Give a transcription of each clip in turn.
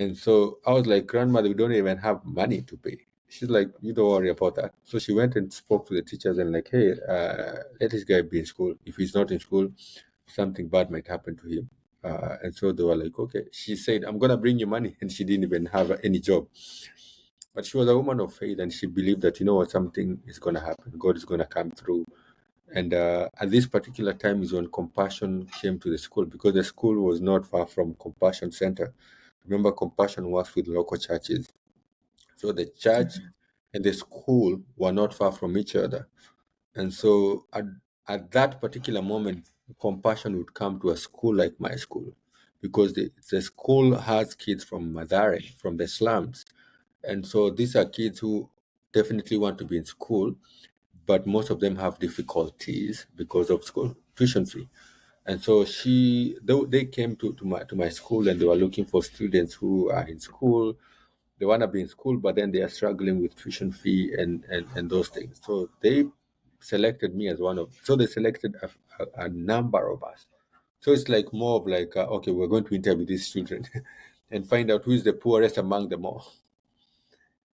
And so I was like, grandmother, we don't even have money to pay. She's like, you don't worry about that. So she went and spoke to the teachers and like, hey, let this guy be in school. If he's not in school, something bad might happen to him. And so they were like, okay. She said, I'm going to bring you money. And she didn't even have any job. But she was a woman of faith and she believed that, you know what, something is going to happen. God is going to come through. And at this particular time is when Compassion came to the school, because the school was not far from Compassion Center. Remember, Compassion works with local churches. So the church and the school were not far from each other. And so at that particular moment, Compassion would come to a school like my school, because the school has kids from Madare, from the slums. And so these are kids who definitely want to be in school, but most of them have difficulties because of school tuition fee. And so they came to my school and they were looking for students who are in school. They want to be in school, but then they are struggling with tuition fee and those things. So they selected me as one of. So they selected a number of us. So it's like more of like, okay, we're going to interview these children and find out who is the poorest among them all.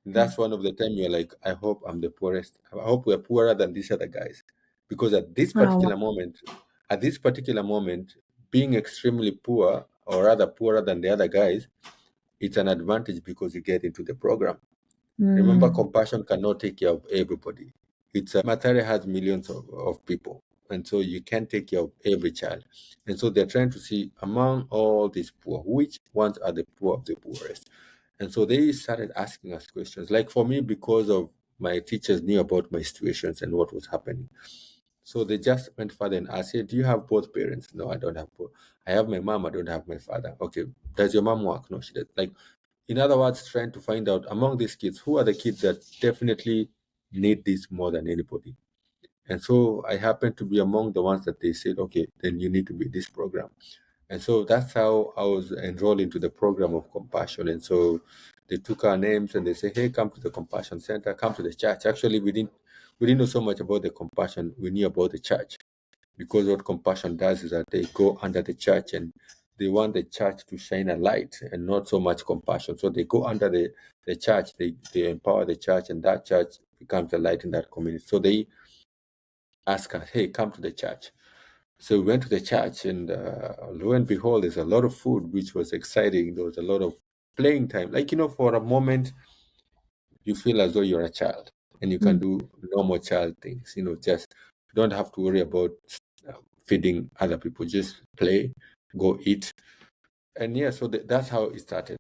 That's one of the time you're like, I hope I'm the poorest. I hope we're poorer than these other guys. Because Oh, at this particular moment, being extremely poor, or rather poorer than the other guys, it's an advantage because you get into the program. Remember, mm, Compassion cannot take care of everybody. Matare has millions of people. And so you can't take care of every child. And so they're trying to see among all these poor, which ones are the poor of the poorest. And so they started asking us questions. Like for me, because of my teachers knew about my situations and what was happening. So they just went further and asked, hey, do you have both parents? No, I don't have both. I have my mom, I don't have my father. Okay, does your mom work? No, she does. Like, in other words, trying to find out among these kids, who are the kids that definitely need this more than anybody. And so I happened to be among the ones that they said, okay, then you need to be this program. And so that's how I was enrolled into the program of Compassion. And so they took our names and they say, hey, come to the Compassion Center, come to the church. Actually, we didn't know so much about the Compassion. We knew about the church, because what Compassion does is that they go under the church and they want the church to shine a light and not so much Compassion. So they go under the church, they empower the church, and that church becomes the light in that community. So they ask us, hey, come to the church. So we went to the church, and lo and behold, there's a lot of food, which was exciting. There was a lot of playing time. Like, for a moment, you feel as though you're a child and you can mm. do normal child things. Just don't have to worry about feeding other people. Just play, go eat. And yeah, so that's how it started.